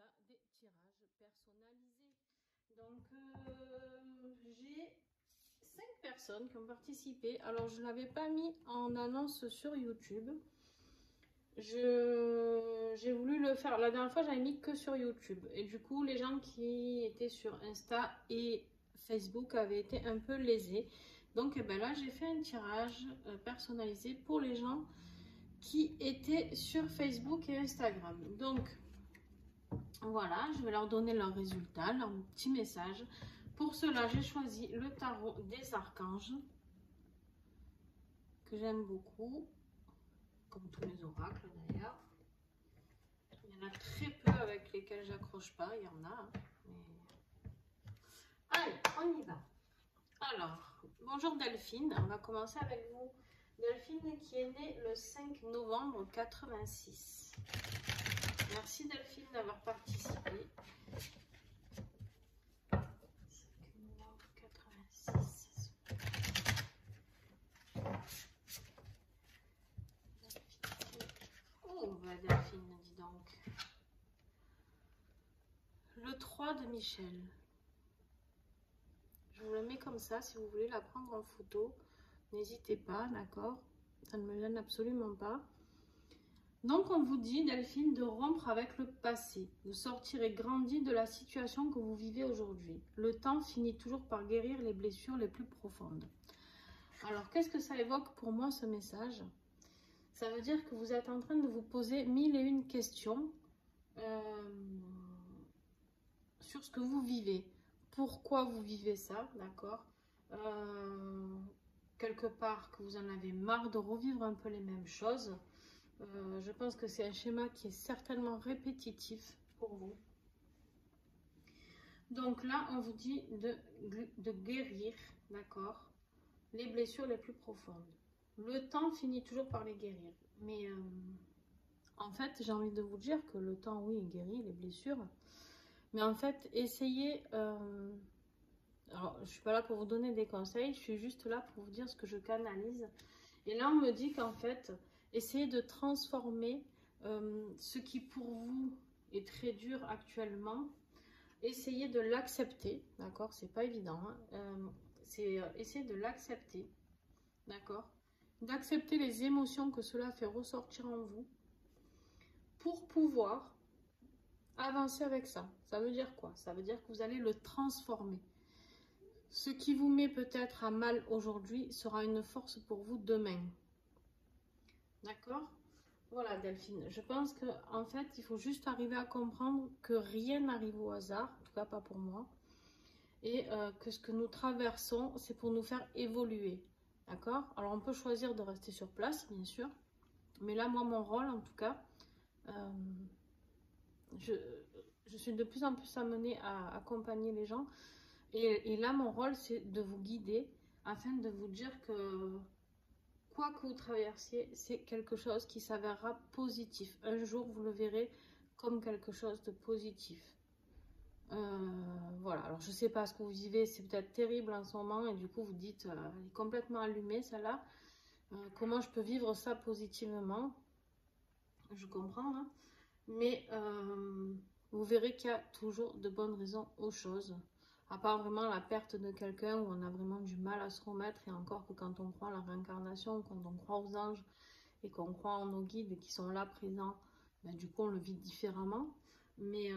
résultats des tirages personnalisés. Donc, j'ai 5 personnes qui ont participé. Alors, je ne l'avais pas mis en annonce sur YouTube. J'ai voulu le faire. La dernière fois, j'avais mis que sur YouTube. Et du coup, les gens qui étaient sur Insta et Facebook avaient été un peu lésés. Donc, eh ben là, j'ai fait un tirage personnalisé pour les gens qui étaient sur Facebook et Instagram. Donc, voilà, je vais leur donner leurs résultats, leur petit message. Pour cela, j'ai choisi le tarot des archanges, que j'aime beaucoup, comme tous les oracles d'ailleurs. Il y en a très peu avec lesquels j'accroche pas, il y en a. Hein, mais... Allez, on y va. Alors, bonjour Delphine, on va commencer avec vous. Delphine qui est née le 5 novembre 86. Merci Delphine d'avoir participé. 5 novembre 86. Oh, bah Delphine, dis donc. Le 3 de Michel. Je vous le mets comme ça, si vous voulez la prendre en photo, n'hésitez pas, d'accord? Ça ne me gêne absolument pas. Donc, on vous dit, Delphine, de rompre avec le passé. Vous sortirez grandi de la situation que vous vivez aujourd'hui. Le temps finit toujours par guérir les blessures les plus profondes. Alors, qu'est-ce que ça évoque pour moi, ce message? Ça veut dire que vous êtes en train de vous poser 1001 questions sur ce que vous vivez. Pourquoi vous vivez ça, d'accord? Quelque part que vous en avez marre de revivre un peu les mêmes choses. Je pense que c'est un schéma qui est certainement répétitif pour vous. Donc là, on vous dit de guérir, d'accord, les blessures les plus profondes. Le temps finit toujours par les guérir. Mais en fait, j'ai envie de vous dire que le temps, oui, guérit les blessures. Mais en fait, essayez... alors, je ne suis pas là pour vous donner des conseils, je suis juste là pour vous dire ce que je canalise. Et là, on me dit qu'en fait, essayez de transformer ce qui pour vous est très dur actuellement. Essayez de l'accepter, d'accord? C'est pas évident. Hein, essayez de l'accepter, d'accord? D'accepter les émotions que cela fait ressortir en vous pour pouvoir avancer avec ça. Ça veut dire quoi? Ça veut dire que vous allez le transformer. Ce qui vous met peut-être à mal aujourd'hui sera une force pour vous demain. D'accord? Voilà Delphine, je pense qu'en fait, il faut juste arriver à comprendre que rien n'arrive au hasard, en tout cas pas pour moi, et que ce que nous traversons, c'est pour nous faire évoluer. D'accord? Alors on peut choisir de rester sur place, bien sûr, mais là, moi, mon rôle, en tout cas, je suis de plus en plus amenée à accompagner les gens, et là, mon rôle, c'est de vous guider afin de vous dire que quoi que vous traversiez, c'est quelque chose qui s'avérera positif. Un jour, vous le verrez comme quelque chose de positif. Voilà, alors je sais pas ce que vous vivez, c'est peut-être terrible en ce moment et du coup vous dites, elle est complètement allumée celle-là. Comment je peux vivre ça positivement? Je comprends, hein, mais vous verrez qu'il y a toujours de bonnes raisons aux choses. À part vraiment la perte de quelqu'un où on a vraiment du mal à se remettre, et encore que quand on croit à la réincarnation, quand on croit aux anges et qu'on croit en nos guides qui sont là présents, ben, du coup on le vit différemment. Mais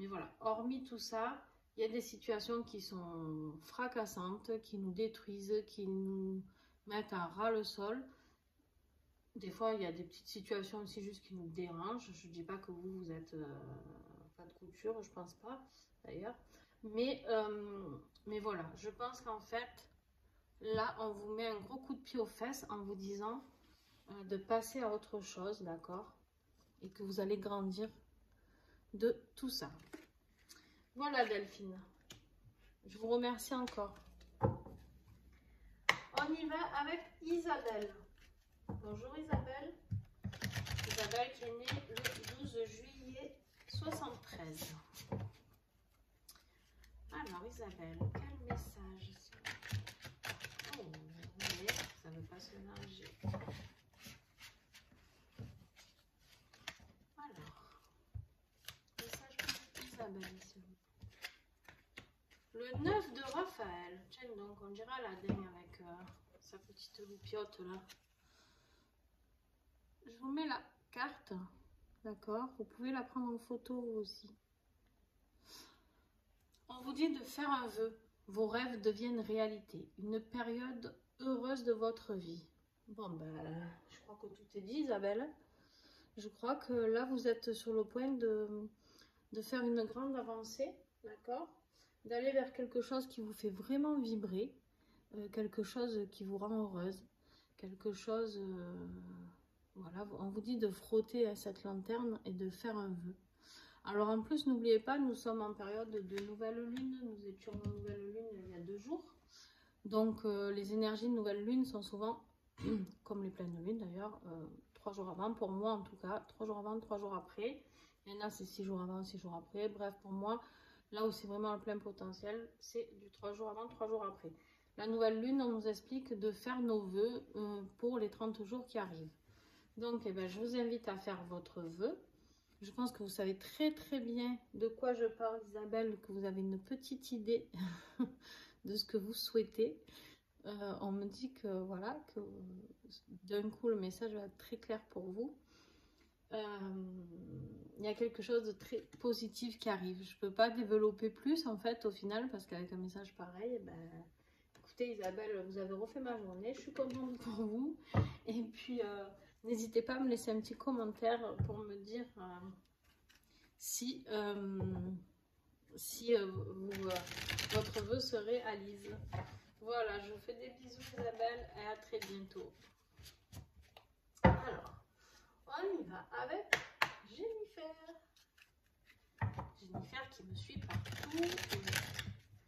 voilà, hormis tout ça, il y a des situations qui sont fracassantes, qui nous détruisent, qui nous mettent à ras le sol. Des fois, il y a des petites situations aussi juste qui nous dérangent. Je ne dis pas que vous êtes pas de couture, je pense pas d'ailleurs. Mais voilà, je pense qu'en fait, là, on vous met un gros coup de pied aux fesses en vous disant de passer à autre chose, d'accord? Et que vous allez grandir de tout ça. Voilà Delphine. Je vous remercie encore. On y va avec Isabelle. Bonjour Isabelle. Isabelle qui est née le 12 juillet 73. Alors Isabelle, quel message? Oh, mais ça ne veut pas se mélanger. Alors, message Isabelle, s'il vous plaît. Le 9 de Raphaël. Tiens donc, on dirait Aladdin avec sa petite loupiote là. Je vous mets la carte, d'accord? Vous pouvez la prendre en photo vous aussi. On vous dit de faire un vœu. Vos rêves deviennent réalité. Une période heureuse de votre vie. Bon, ben, je crois que tout est dit, Isabelle. Je crois que là, vous êtes sur le point de faire une grande avancée, d'accord? D'aller vers quelque chose qui vous fait vraiment vibrer, quelque chose qui vous rend heureuse, quelque chose... voilà, on vous dit de frotter à cette lanterne et de faire un vœu. Alors en plus, n'oubliez pas, nous sommes en période de nouvelle lune. Nous étions en nouvelle lune il y a 2 jours. Donc les énergies de nouvelle lune sont souvent, comme les pleines lunes d'ailleurs, 3 jours avant. Pour moi en tout cas, 3 jours avant, 3 jours après. Il y en a c'est 6 jours avant, 6 jours après. Bref, pour moi, là où c'est vraiment le plein potentiel, c'est du 3 jours avant, 3 jours après. La nouvelle lune, on nous explique de faire nos vœux pour les 30 jours qui arrivent. Donc eh ben, je vous invite à faire votre vœu. Je pense que vous savez très très bien de quoi je parle, Isabelle, que vous avez une petite idée de ce que vous souhaitez. On me dit que voilà, que d'un coup le message va être très clair pour vous. Il y a quelque chose de très positif qui arrive. Je ne peux pas développer plus en fait au final parce qu'avec un message pareil, ben, écoutez Isabelle, vous avez refait ma journée, je suis contente pour vous. Et puis n'hésitez pas à me laisser un petit commentaire pour me dire si votre vœu se réalise. Voilà, je vous fais des bisous Isabelle et à très bientôt. Alors, on y va avec Jennifer. Jennifer qui me suit partout.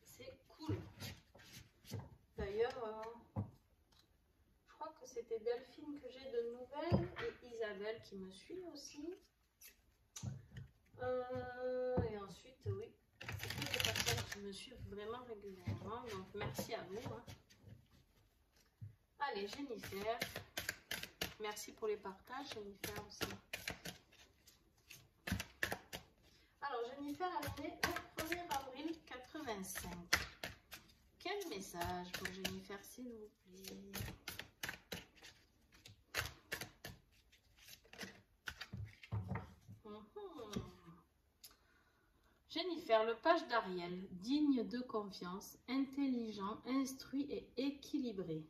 C'est cool. D'ailleurs, je crois que c'était Delphine que j'ai de nouvelles et Isabelle qui me suit aussi. Et ensuite, oui, c'est que des personnes qui me suivent vraiment régulièrement. Donc, merci à vous. Hein. Allez, Jennifer. Merci pour les partages, Jennifer aussi. Alors, Jennifer, elle est née le 1er avril 85. Quel message pour Jennifer, s'il vous plaît? Jennifer, le page d'Ariel, digne de confiance, intelligent, instruit et équilibré.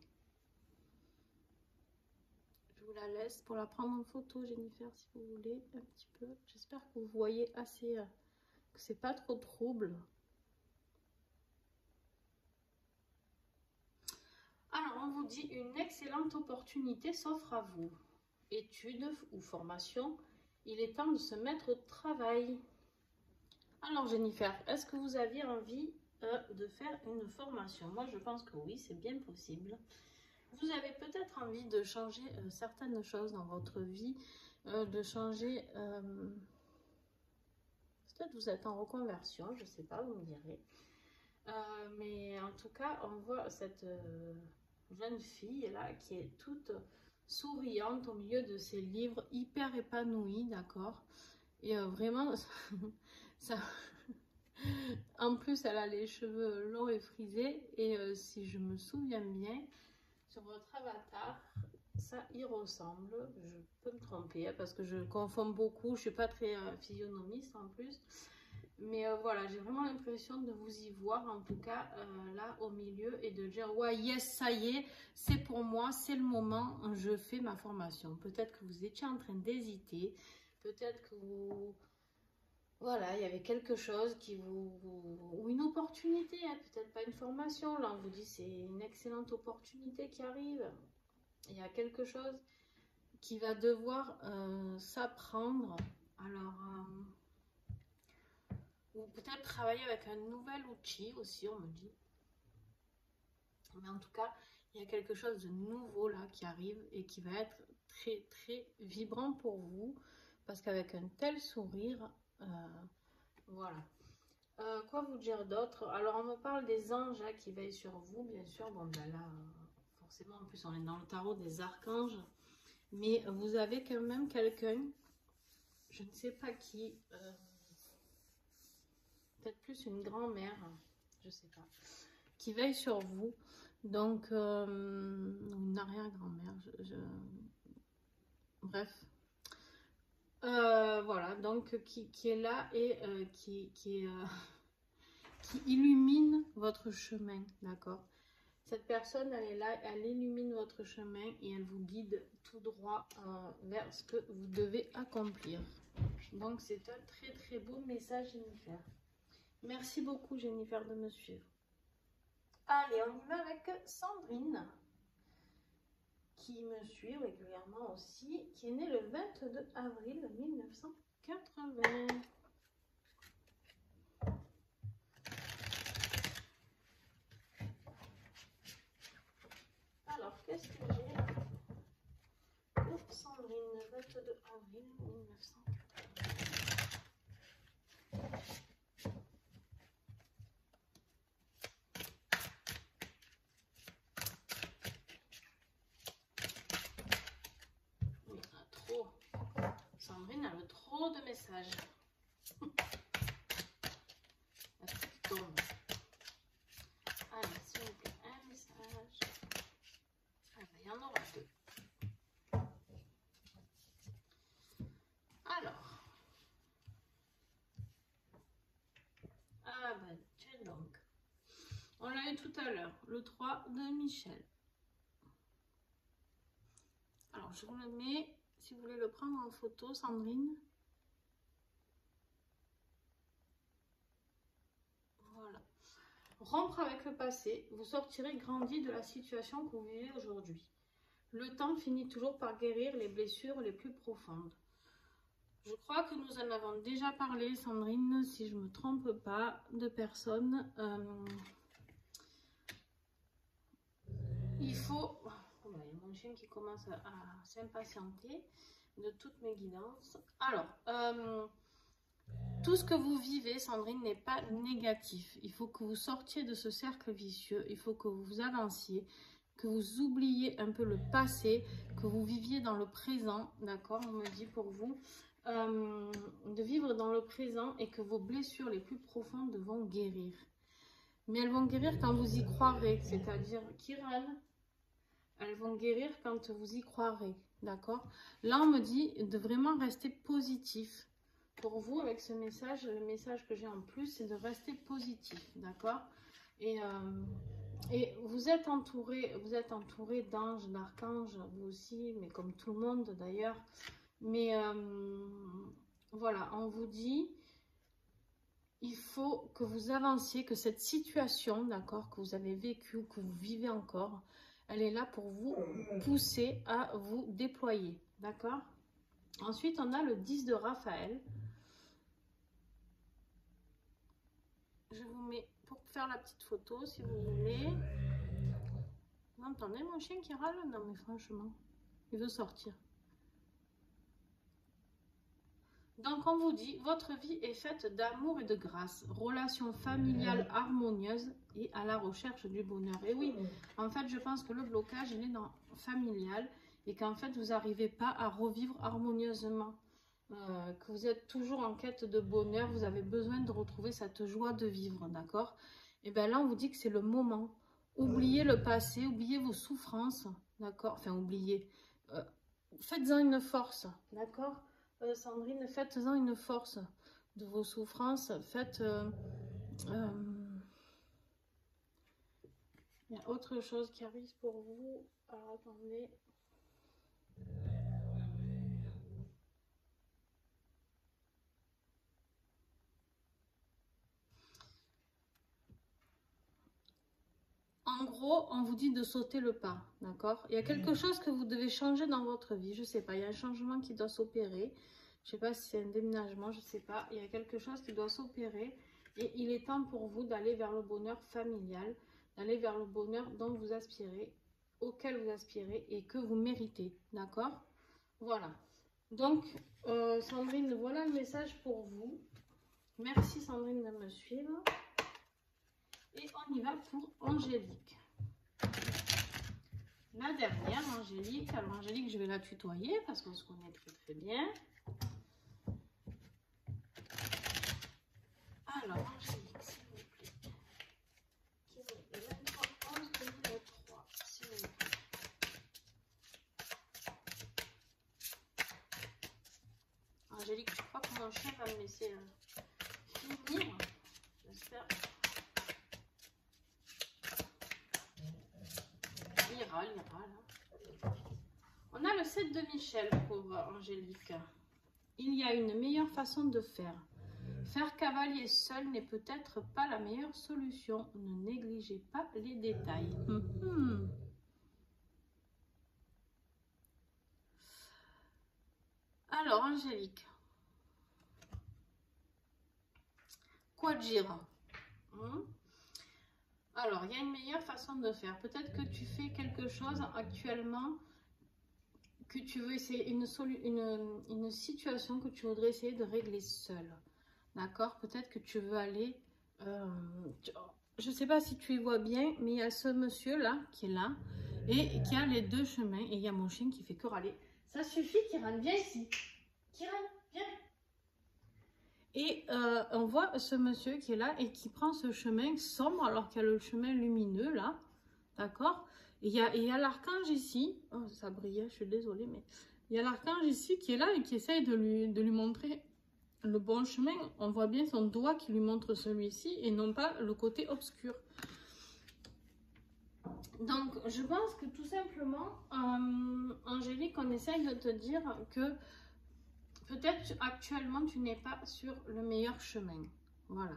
Je vous la laisse pour la prendre en photo, Jennifer, si vous voulez, un petit peu. J'espère que vous voyez assez, que c'est pas trop trouble. Alors, on vous dit une excellente opportunité s'offre à vous. Études ou formation, il est temps de se mettre au travail. Alors Jennifer, est-ce que vous aviez envie de faire une formation? Moi je pense que oui, c'est bien possible. Vous avez peut-être envie de changer certaines choses dans votre vie, de changer... peut-être vous êtes en reconversion, je ne sais pas, vous me direz. Mais en tout cas, on voit cette jeune fille là qui est toute souriante au milieu de ses livres, hyper épanouie, d'accord? Et vraiment... Ça... En plus, elle a les cheveux longs et frisés. Et si je me souviens bien, sur votre avatar, ça y ressemble. Je peux me tromper hein, parce que je confonds beaucoup. Je suis pas très physionomiste en plus. Mais voilà, j'ai vraiment l'impression de vous y voir, en tout cas, là au milieu. Et de dire, ouais, yes, ça y est, c'est pour moi, c'est le moment, je fais ma formation. Peut-être que vous étiez en train d'hésiter. Peut-être que vous... Voilà, il y avait quelque chose qui vous... ou une opportunité, hein, peut-être pas une formation. Là, on vous dit c'est une excellente opportunité qui arrive. Il y a quelque chose qui va devoir s'apprendre. Alors, ou peut-être travailler avec un nouvel outil aussi, on me dit. Mais en tout cas, il y a quelque chose de nouveau là qui arrive et qui va être très, très vibrant pour vous. Parce qu'avec un tel sourire... voilà. Quoi vous dire d'autre? Alors, on me parle des anges hein, qui veillent sur vous, bien sûr. Bon, ben là, forcément, en plus, on est dans le tarot des archanges. Mais vous avez quand même quelqu'un, je ne sais pas qui, peut-être plus une grand-mère, je sais pas, qui veille sur vous. Donc, une arrière-grand-mère, bref. Voilà, donc qui est là et qui illumine votre chemin, d'accord? Cette personne, elle est là, elle illumine votre chemin et elle vous guide tout droit vers ce que vous devez accomplir. Donc, c'est un très très beau message, Jennifer. Merci beaucoup, Jennifer, de me suivre. Allez, on y va avec Sandrine, qui me suit régulièrement aussi, qui est née le 22 avril 1980. Alors, qu'est-ce que j'ai pour Sandrine, 22 avril 1980. Il y en a trop. Sandrine a le trop de messages. La petite tombe. Allez, s'il vous plaît, un message. Ah ben, il y en aura deux. Alors. Ah ben, tiens donc. On l'a eu tout à l'heure, le 3 de Michel. Alors, je vous le mets, si vous voulez le prendre en photo, Sandrine. Voilà. Rompre avec le passé, vous sortirez grandi de la situation que vous vivez aujourd'hui. Le temps finit toujours par guérir les blessures les plus profondes. Je crois que nous en avons déjà parlé, Sandrine, si je ne me trompe pas, de personnes. Il faut... Oh là, il y a mon chien qui commence à s'impatienter de toutes mes guidances. Alors, tout ce que vous vivez, Sandrine, n'est pas négatif. Il faut que vous sortiez de ce cercle vicieux. Il faut que vous avanciez, que vous oubliez un peu le passé, que vous viviez dans le présent, d'accord? On me dit pour vous, de vivre dans le présent et que vos blessures les plus profondes vont guérir. Mais elles vont guérir quand vous y croirez, c'est-à-dire, Kiran, elles vont guérir quand vous y croirez, d'accord? Là, on me dit de vraiment rester positif. Pour vous, avec ce message, le message que j'ai en plus, c'est de rester positif, d'accord? Et vous êtes entouré d'anges, d'archanges, vous aussi, mais comme tout le monde d'ailleurs. Mais voilà, on vous dit, il faut que vous avanciez, que cette situation, d'accord, que vous avez vécue, que vous vivez encore, elle est là pour vous pousser à vous déployer, d'accord? Ensuite, on a le 10 de Raphaël. Je vous mets pour faire la petite photo, si vous voulez. Vous entendez mon chien qui râle? Non, mais franchement, il veut sortir. Donc, on vous dit, votre vie est faite d'amour et de grâce, relation familiale harmonieuse et à la recherche du bonheur. Et oui, en fait, je pense que le blocage, il est dans familial et qu'en fait, vous n'arrivez pas à revivre harmonieusement. Que vous êtes toujours en quête de bonheur, vous avez besoin de retrouver cette joie de vivre, d'accord? Et bien là, on vous dit que c'est le moment. Oubliez le passé, oubliez vos souffrances, d'accord? Enfin, oubliez. Faites-en une force, d'accord? Sandrine, faites-en une force de vos souffrances. Faites... il y a autre chose qui arrive pour vous. Alors, attendez. En gros, on vous dit de sauter le pas, d'accord? Il y a quelque chose que vous devez changer dans votre vie, je sais pas. Il y a un changement qui doit s'opérer. Je sais pas si c'est un déménagement, je sais pas. Il y a quelque chose qui doit s'opérer et il est temps pour vous d'aller vers le bonheur familial, d'aller vers le bonheur dont vous aspirez, auquel vous aspirez et que vous méritez, d'accord? Voilà. Donc, Sandrine, voilà le message pour vous. Merci Sandrine de me suivre. Et on y va pour Angélique. La dernière, Angélique. Alors Angélique, je vais la tutoyer parce qu'on se connaît très très bien. Alors, Alors, Angélique, s'il vous plaît. Qui est le 23 11 2003, s'il vous plaît. Angélique, je crois que mon chien va me laisser finir. J'espère. Il râle là. On a le 7 de Michel pour Angélique. Il y a une meilleure façon de faire. Faire cavalier seul n'est peut-être pas la meilleure solution. Ne négligez pas les détails. Alors, Angélique. Quoi dire? Alors, il y a une meilleure façon de faire. Peut-être que tu fais quelque chose actuellement que tu veux essayer, une situation que tu voudrais essayer de régler seule. D'accord? Peut-être que tu veux aller... je ne sais pas si tu y vois bien, mais il y a ce monsieur-là qui est là et qui a les deux chemins. Et il y a mon chien qui fait que râler. Ça suffit qu'il rentre bien ici. Qu'il rentre, viens. Et on voit ce monsieur qui est là et qui prend ce chemin sombre alors qu'il y a le chemin lumineux là. D'accord? Et il y a l'archange ici. Oh, ça brillait, je suis désolée, mais il y a l'archange ici qui est là et qui essaye de lui montrer le bon chemin. On voit bien son doigt qui lui montre celui-ci et non pas le côté obscur. Donc, je pense que tout simplement, Angélique, on essaye de te dire que peut-être actuellement, tu n'es pas sur le meilleur chemin. Voilà.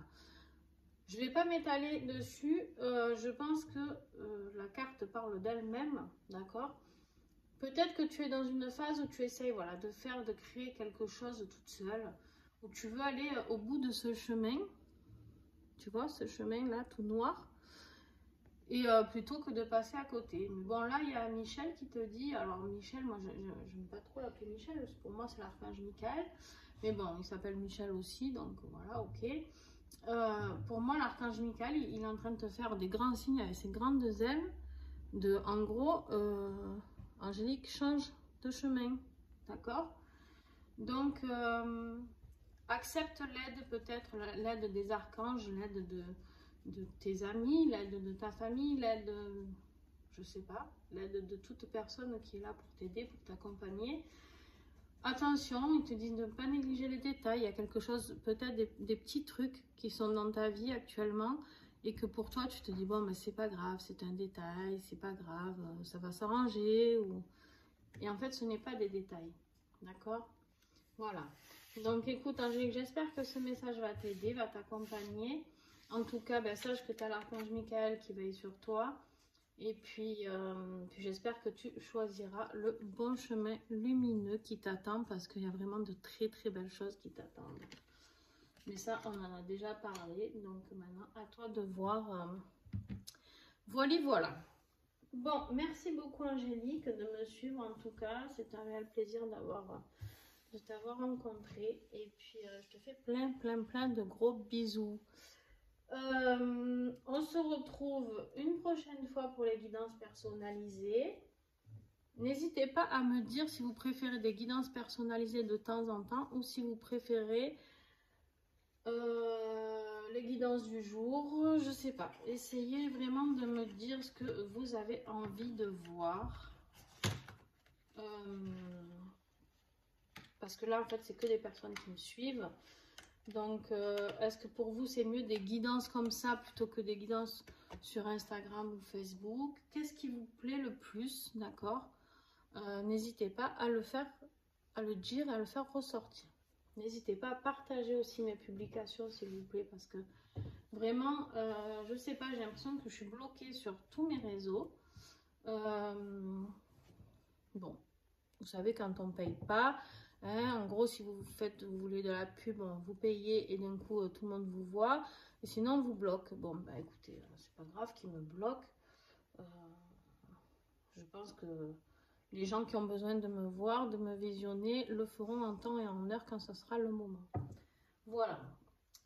Je ne vais pas m'étaler dessus. Je pense que la carte parle d'elle-même. D'accord? Peut-être que tu es dans une phase où tu essayes voilà, de créer quelque chose toute seule. Où tu veux aller au bout de ce chemin. Tu vois, ce chemin-là, tout noir. Et plutôt que de passer à côté. Mais bon, là, il y a Michel qui te dit... Alors, Michel, moi, je n'aime pas trop l'appeler Michel. Parce que pour moi, c'est l'archange Michael. Mais bon, il s'appelle Michel aussi. Donc, voilà, ok. Pour moi, l'archange Michael, il est en train de te faire des grands signes avec ses grandes ailes. En gros, Angélique change de chemin. D'accord? Donc, accepte l'aide, peut-être l'aide des archanges, l'aide de tes amis, l'aide de ta famille, l'aide, je sais pas, l'aide de toute personne qui est là pour t'aider, pour t'accompagner. Attention, ils te disent de ne pas négliger les détails. Il y a quelque chose, peut-être des petits trucs qui sont dans ta vie actuellement et que pour toi, tu te dis, bon, mais c'est pas grave, c'est un détail, c'est pas grave, ça va s'arranger. Et en fait, ce n'est pas des détails. D'accord? Voilà. Donc, écoute, Angélique, j'espère que ce message va t'aider, va t'accompagner. En tout cas, ben, sache que tu as l'archange Michael qui veille sur toi. Et puis j'espère que tu choisiras le bon chemin lumineux qui t'attend parce qu'il y a vraiment de très très belles choses qui t'attendent. Mais ça, on en a déjà parlé. Donc maintenant, à toi de voir. Voilà. Bon, merci beaucoup Angélique de me suivre en tout cas. C'est un réel plaisir de t'avoir rencontré. Et puis, je te fais plein de gros bisous. On se retrouve une prochaine fois pour les guidances personnalisées. N'hésitez pas à me dire si vous préférez des guidances personnalisées de temps en temps ou si vous préférez les guidances du jour. Je sais pas. Essayez vraiment de me dire ce que vous avez envie de voir. Parce que là, en fait, c'est que des personnes qui me suivent. Donc, est-ce que pour vous, c'est mieux des guidances comme ça plutôt que des guidances sur Instagram ou Facebook? Qu'est-ce qui vous plaît le plus, d'accord? N'hésitez pas à le faire, à le dire, à le faire ressortir. N'hésitez pas à partager aussi mes publications, s'il vous plaît, parce que vraiment, je sais pas, j'ai l'impression que je suis bloquée sur tous mes réseaux. Bon, vous savez, quand on ne paye pas... Hein, en gros, si vous voulez de la pub, vous payez et d'un coup tout le monde vous voit. Et sinon, on vous bloque. Bon, bah écoutez, c'est pas grave qu'ils me bloquent. Je pense que les gens qui ont besoin de me voir, de me visionner, le feront en temps et en heure quand ce sera le moment. Voilà.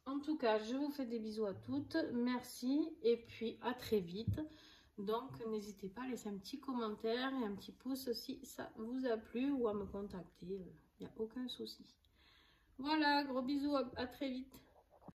En tout cas, je vous fais des bisous à toutes. Merci et puis à très vite. Donc, n'hésitez pas à laisser un petit commentaire et un petit pouce si ça vous a plu ou à me contacter. Il n'y a aucun souci. Voilà, gros bisous, à très vite.